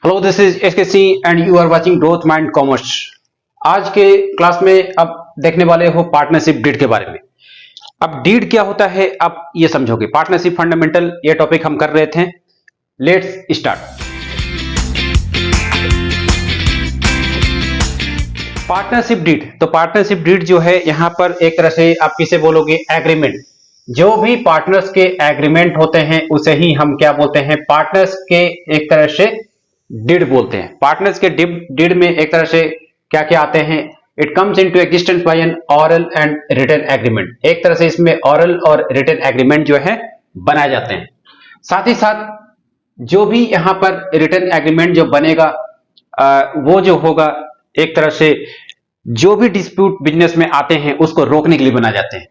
Hello, this is SKC and you are watching growth mind commerce. आज के class में अब देखने वाले हो पार्टनरशिप डीड के बारे में। अब डीड क्या होता है आप ये समझोगे। पार्टनरशिप फंडामेंटल ये टॉपिक हम कर रहे थे। Let's start. पार्टनरशिप डीड, तो पार्टनरशिप डीड जो है यहां पर एक तरह से आप किसे बोलोगे, एग्रीमेंट। जो भी पार्टनर्स के एग्रीमेंट होते हैं उसे ही हम क्या बोलते हैं, पार्टनर्स के एक तरह से डीड बोलते हैं। पार्टनर्स के डीड में एक तरह से क्या क्या आते हैं, it comes into existence by an oral and written agreement. एक तरह से इसमें ऑरल और रिटन एग्रीमेंट जो है बनाए जाते हैं। साथ ही साथ जो भी यहां पर रिटन एग्रीमेंट जो बनेगा वो जो होगा एक तरह से जो भी डिस्प्यूट बिजनेस में आते हैं उसको रोकने के लिए बनाए जाते हैं।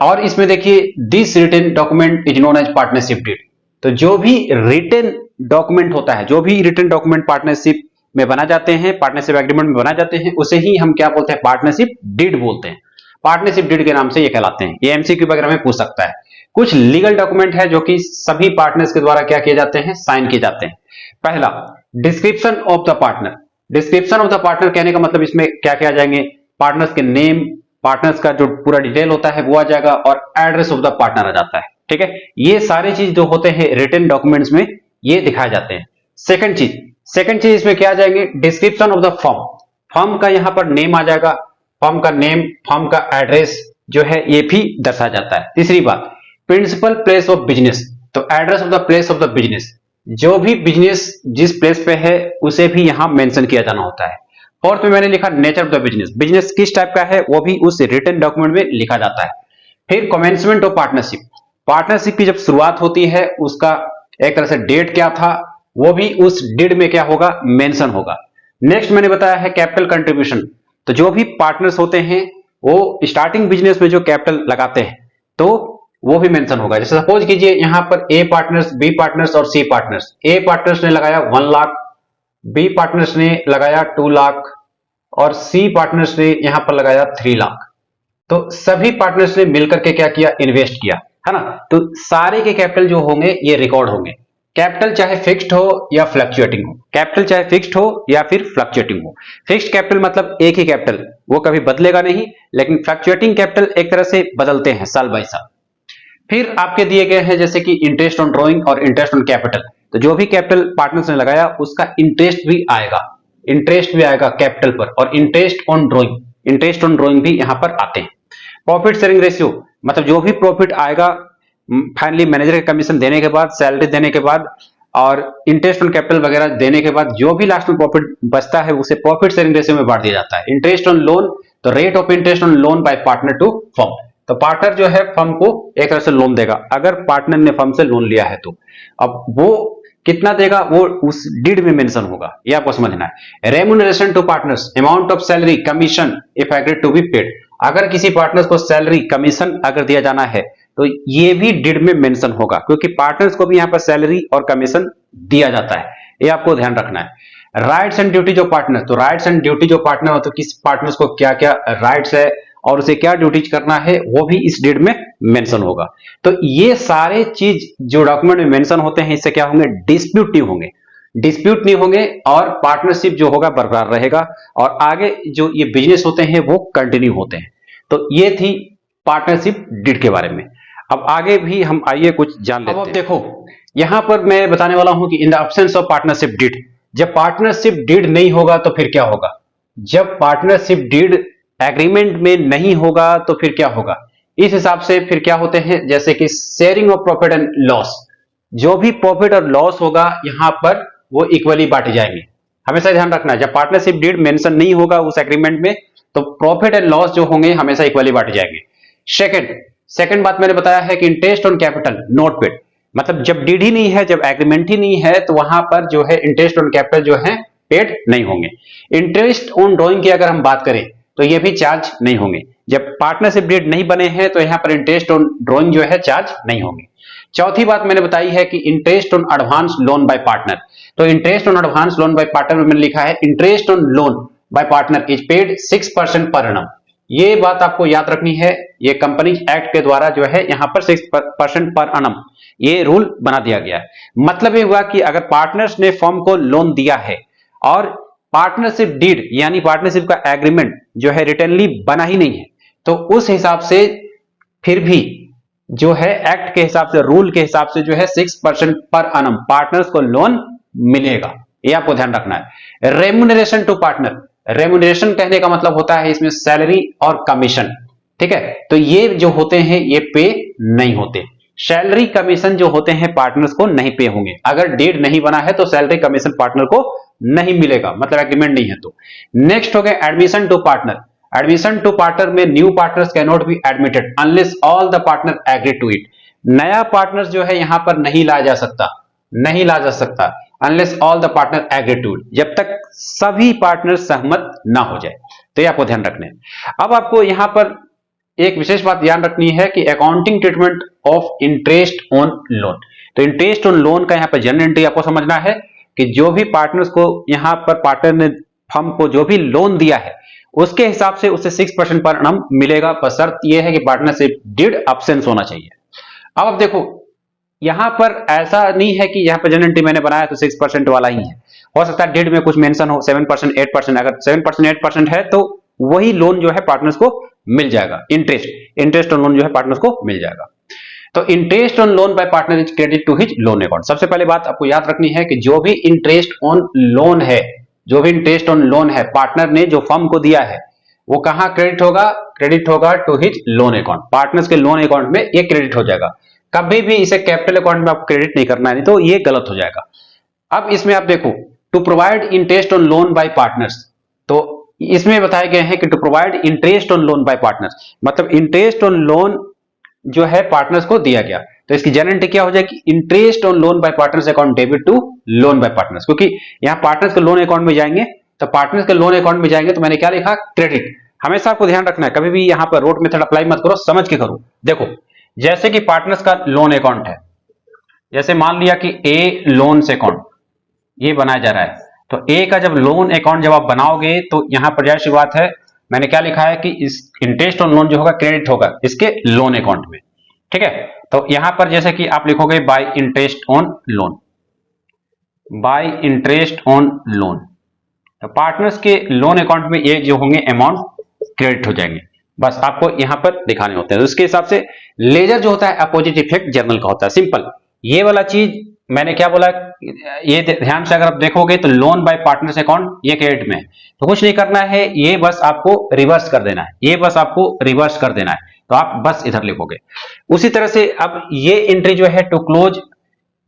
और इसमें देखिए, this written document is known as partnership deed. तो जो भी रिटन डॉक्यूमेंट होता है, जो भी रिटन डॉक्यूमेंट पार्टनरशिप में बना जाते हैं, पार्टनरशिप एग्रीमेंट में बना जाते हैं, उसे ही हम क्या बोलते हैं, पार्टनरशिप डीड बोलते हैं। पार्टनरशिप डीड के नाम से ये कहलाते हैं। ये एमसीक्यू वगैरह में पूछ सकता है। कुछ लीगल डॉक्यूमेंट है जो कि सभी पार्टनर्स के द्वारा क्या किए जाते हैं, साइन किए जाते हैं। पहला, description of the partner. Description of the partner कहने का मतलब इसमें क्या क्या आ जाएंगे, पार्टनर्स के नेम, पार्टनर्स का जो पूरा डिटेल होता है वो आ जाएगा, और एड्रेस ऑफ द पार्टनर आ जाता है। ठीक है, ये सारी चीज जो होते हैं रिटन डॉक्यूमेंट्स में ये दिखाए जाते हैं। सेकंड चीज इसमें क्या आ जाएंगे, description of the firm. Firm का यहां पर नेम आ जाएगा, फर्म का नेम, फर्म का एड्रेस जो है ये भी दर्शाया जाता है। तीसरी बात, प्रिंसिपल प्लेस ऑफ बिजनेस। तो address of the place of the business, जो भी बिजनेस जिस प्लेस पे है उसे भी यहां मेंशन किया जाना होता है। फोर्थ में मैंने लिखा nature of the business, business किस टाइप का है वो भी उस रिटन डॉक्यूमेंट में लिखा जाता है। फिर कमेंसमेंट ऑफ पार्टनरशिप, पार्टनरशिप की जब शुरुआत होती है उसका एक तरह से डेट क्या था वो भी उस डीड में क्या होगा, मेंशन होगा। नेक्स्ट मैंने बताया है कैपिटल कंट्रीब्यूशन। तो जो भी पार्टनर्स होते हैं वो स्टार्टिंग बिजनेस में जो कैपिटल लगाते हैं तो वो भी मेंशन होगा। जैसे सपोज कीजिए यहां पर ए पार्टनर्स, बी पार्टनर्स और सी पार्टनर्स। ए पार्टनर्स ने लगाया 1 लाख, बी पार्टनर्स ने लगाया 2 लाख और सी पार्टनर्स ने यहां पर लगाया 3 लाख। तो सभी पार्टनर्स ने मिलकर के क्या किया, इन्वेस्ट किया, है ना। तो सारे के कैपिटल जो होंगे ये रिकॉर्ड होंगे। कैपिटल चाहे फिक्स्ड हो या फ्लक्चुएटिंग हो, कैपिटल चाहे फिक्स्ड हो या फिर फ्लक्चुएटिंग हो। फिक्स्ड कैपिटल मतलब एक ही कैपिटल, वो कभी बदलेगा नहीं, लेकिन फ्लक्चुएटिंग कैपिटल एक तरह से बदलते हैं साल बाय साल। फिर आपके दिए गए हैं जैसे कि इंटरेस्ट ऑन ड्रॉइंग और इंटरेस्ट ऑन कैपिटल। तो जो भी कैपिटल पार्टनर्स ने लगाया उसका इंटरेस्ट भी आएगा, इंटरेस्ट भी आएगा कैपिटल पर, और इंटरेस्ट ऑन ड्रॉइंग भी यहां पर आते हैं। प्रॉफिट शेयरिंग रेशियो मतलब जो भी प्रॉफिट आएगा फाइनली मैनेजर के कमीशन देने के बाद, सैलरी देने के बाद और इंटरेस्ट ऑन कैपिटल वगैरह देने के बाद जो भी लास्ट में प्रॉफिट बचता है उसे प्रॉफिट शेयरिंग रेशियो में बांट दिया जाता है। इंटरेस्ट ऑन लोन, तो rate of interest on loan by partner to firm. तो पार्टनर जो है फर्म को एक तरह से लोन देगा, अगर पार्टनर ने फर्म से लोन लिया है तो। अब वो कितना देगा वो उस डीड में मेंशन होगा, ये आपको समझना है। Remuneration to partners, amount of salary, commission if agreed to be paid. अगर किसी पार्टनर्स को सैलरी, कमीशन अगर दिया जाना है तो ये भी डीड में मेंशन होगा, क्योंकि पार्टनर्स को भी यहां पर सैलरी और कमीशन दिया जाता है, ये आपको ध्यान रखना है। Rights and duties of partner, तो राइट्स एंड ड्यूटी जो पार्टनर हो तो किस पार्टनर्स को क्या क्या राइट्स है और उसे क्या ड्यूटीज करना है वो भी इस डीड में मेंशन होगा। तो ये सारे चीज जो डॉक्यूमेंट में मेंशन होते हैं इससे क्या होंगे, डिस्प्यूट नहीं होंगे और पार्टनरशिप जो होगा बरकरार रहेगा और आगे जो ये बिजनेस होते हैं वो कंटिन्यू होते हैं। तो ये थी पार्टनरशिप डीड के बारे में। अब आगे भी हम आइए कुछ जान लेते हैं। अब देखो यहां पर मैं बताने वाला हूं कि in the absence of partnership deed, जब पार्टनरशिप डीड नहीं होगा तो फिर क्या होगा। जब पार्टनरशिप डीड एग्रीमेंट में नहीं होगा तो फिर क्या होगा, इस हिसाब से फिर क्या होते हैं, जैसे कि sharing of profit and loss. जो भी प्रॉफिट और लॉस होगा यहां पर वो इक्वली बांटे जाएंगे। हमेशा ध्यान रखना है, जब पार्टनरशिप डीड मेंशन नहीं होगा उस एग्रीमेंट में तो प्रॉफिट एंड लॉस जो होंगे हमेशा इक्वली बांटे जाएंगे। सेकंड बात मैंने बताया है कि interest on capital not paid, मतलब जब डीड ही नहीं है, जब एग्रीमेंट ही नहीं है तो वहां पर जो है इंटरेस्ट ऑन कैपिटल जो है पेड नहीं होंगे। इंटरेस्ट ऑन ड्रॉइंग की अगर हम बात करें तो ये भी चार्ज नहीं होंगे। जब पार्टनरशिप डीड नहीं बने हैं तो यहां पर इंटरेस्ट ऑन ड्रॉइंग जो है चार्ज नहीं होंगे। चौथी बात मैंने बताई है कि interest on advance loan by partner, तो interest on advance loan by partner में मैंने लिखा है interest on loan by partner is paid 6% per annum. ये बात आपको याद रखनी है। ये कंपनीज एक्ट के द्वारा जो है यहाँ पर 6% पर annum ये रूल बना दिया गया है। मतलब ये हुआ कि अगर पार्टनर्स ने फर्म को लोन दिया है और पार्टनरशिप डीड यानी पार्टनरशिप का एग्रीमेंट जो है रिटनली बना ही नहीं है, तो उस हिसाब से फिर भी जो है एक्ट के हिसाब से, रूल के हिसाब से जो है 6% पर annum पार्टनर्स को लोन मिलेगा। ये आपको ध्यान रखना है। रेम्यूनरेशन टू पार्टनर, रेम्यूनरेशन कहने का मतलब होता है इसमें सैलरी और कमीशन, ठीक है। तो ये जो होते हैं ये पे नहीं होते। सैलरी कमीशन जो होते हैं पार्टनर्स को नहीं पे होंगे। अगर डीड नहीं बना है तो सैलरी कमीशन पार्टनर को नहीं मिलेगा, मतलब एग्रीमेंट नहीं है तो। नेक्स्ट हो गया admission to partner. Admission to partner में new partners can not be admitted unless all the partner agree to it. नया पार्टनर्स जो है यहां पर नहीं लाया जा सकता, नहीं ला जा सकता unless all the partner agree to it, जब तक सभी पार्टनर सहमत ना हो जाए। तो ये आपको ध्यान रखना है। अब आपको यहां पर एक विशेष बात ध्यान रखनी है कि accounting treatment of interest on loan. तो इंटरेस्ट ऑन लोन का यहां पर जनरल एंट्री आपको समझना है कि जो भी पार्टनर्स को यहां पर पार्टनर ने फर्म को जो भी लोन दिया है उसके हिसाब से उसे 6% पर annum मिलेगा, पर शर्त यह है कि पार्टनरशिप डीड एब्सेंस होना चाहिए। अब देखो यहां पर ऐसा नहीं है कि यहां पर जनरल एंट्री मैंने बनाया तो 6% वाला ही है, हो सकता है डीड में कुछ मेंशन हो 7%, 8%। अगर 7%, 8% है तो वही लोन जो है पार्टनर्स को मिल जाएगा। इंटरेस्ट ऑन लोन जो है पार्टनर्स को मिल जाएगा। तो interest on loan by partner is credit to his loan account. सबसे पहले बात आपको याद रखनी है कि जो भी इंटरेस्ट ऑन लोन है, जो भी इंटरेस्ट ऑन लोन है पार्टनर ने जो फर्म को दिया है वो कहां क्रेडिट होगा? क्रेडिट होगा to his loan account. Partners के लोन अकाउंट में ये क्रेडिट हो जाएगा। कभी भी इसे कैपिटल अकाउंट में आप क्रेडिट नहीं करना है, नहीं तो ये गलत हो जाएगा। अब इसमें आप देखो to provide interest on loan by partners, तो इसमें बताए गए हैं कि to provide interest on loan by partners, मतलब इंटरेस्ट ऑन लोन जो है पार्टनर्स को दिया गया। तो इसकी जनरल एंट्री क्या हो जाएगी? Interest on loan by partners account debit to loan by partners, क्योंकि यहां पार्टनर्स के लोन अकाउंट में जाएंगे, तो पार्टनर्स के लोन अकाउंट में जाएंगे तो मैंने क्या लिखा? क्रेडिट। हमेशा आपको ध्यान रखना है, कभी भी यहां पर रोट मेथड अप्लाई मत करो, समझ के करो। देखो जैसे कि पार्टनर्स का लोन अकाउंट है, जैसे मान लिया कि ए लोन्स अकाउंट ये बनाया जा रहा है, तो ए का जब लोन अकाउंट जब आप बनाओगे तो यहां पर जाहिर सी बात है मैंने क्या लिखा है कि इस इंटरेस्ट ऑन लोन जो होगा क्रेडिट होगा इसके लोन अकाउंट में, ठीक है। तो यहां पर जैसे कि आप लिखोगे bye interest on loan, bye interest on loan, तो पार्टनर्स के लोन अकाउंट में ये जो होंगे अमाउंट क्रेडिट हो जाएंगे। बस आपको यहां पर दिखाने होते हैं। तो उसके हिसाब से लेजर जो होता है अपोजिट इफेक्ट जर्नल का होता है, सिंपल। ये वाला चीज मैंने क्या बोला, ये ध्यान से अगर आप देखोगे तो लोन बाय पार्टनर्स अकाउंट ये क्रेडिट में है, तो कुछ नहीं करना है, ये बस आपको रिवर्स कर देना है, ये बस आपको रिवर्स कर देना है, तो आप बस इधर लिखोगे। उसी तरह से अब ये एंट्री जो है to close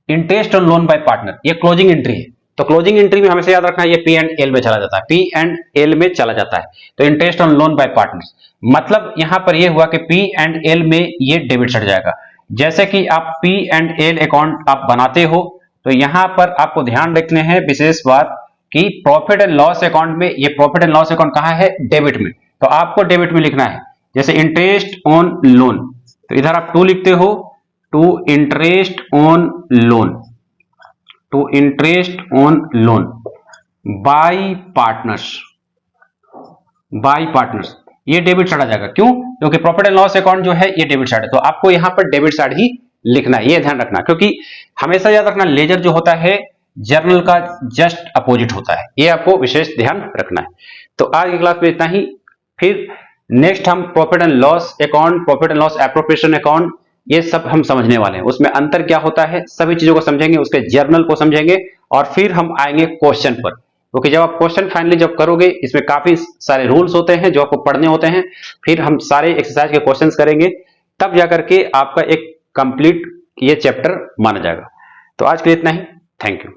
interest on loan by partner, ये क्लोजिंग एंट्री है। तो क्लोजिंग एंट्री में हमेशा याद रखना है ये पी एंड एल में चला जाता है, पी एंड एल में चला जाता है। तो interest on loan by partners मतलब यहां पर ये हुआ कि पी एंड एल में ये डेबिट चढ़ जाएगा। जैसे कि आप पी एंड एल अकाउंट आप बनाते हो तो यहां पर आपको ध्यान रखने हैं विशेष बात कि प्रॉफिट एंड लॉस अकाउंट में, ये प्रॉफिट एंड लॉस अकाउंट कहां है? डेबिट में, तो आपको डेबिट में लिखना है। जैसे इंटरेस्ट ऑन लोन, तो इधर आप टू लिखते हो, to interest on loan, to interest on loan by partners, by partners, ये डेबिट साइड आ जाएगा। क्यों? क्योंकि प्रॉफिट एंड लॉस अकाउंट जो है ये डेबिट साइड है, तो आपको यहां पर डेबिट साइड ही लिखना है, ये ध्यान रखना। क्योंकि हमेशा याद रखना लेजर जो होता है जर्नल का जस्ट अपोजिट होता है, ये आपको विशेष ध्यान रखना है। तो आज की क्लास में इतना ही, फिर नेक्स्ट हम profit and loss account, profit and loss appropriation account, ये सब हम समझने वाले हैं। उसमें अंतर क्या होता है सभी चीजों को समझेंगे, उसके जर्नल को समझेंगे, और फिर हम आएंगे क्वेश्चन पर। क्योंकि जब आप क्वेश्चन फाइनली जब करोगे इसमें काफी सारे रूल्स होते हैं जो आपको पढ़ने होते हैं, फिर हम सारे एक्सरसाइज के क्वेश्चंस करेंगे, तब जाकर के आपका एक कंप्लीट ये चैप्टर माना जाएगा। तो आज के लिए इतना ही, थैंक यू।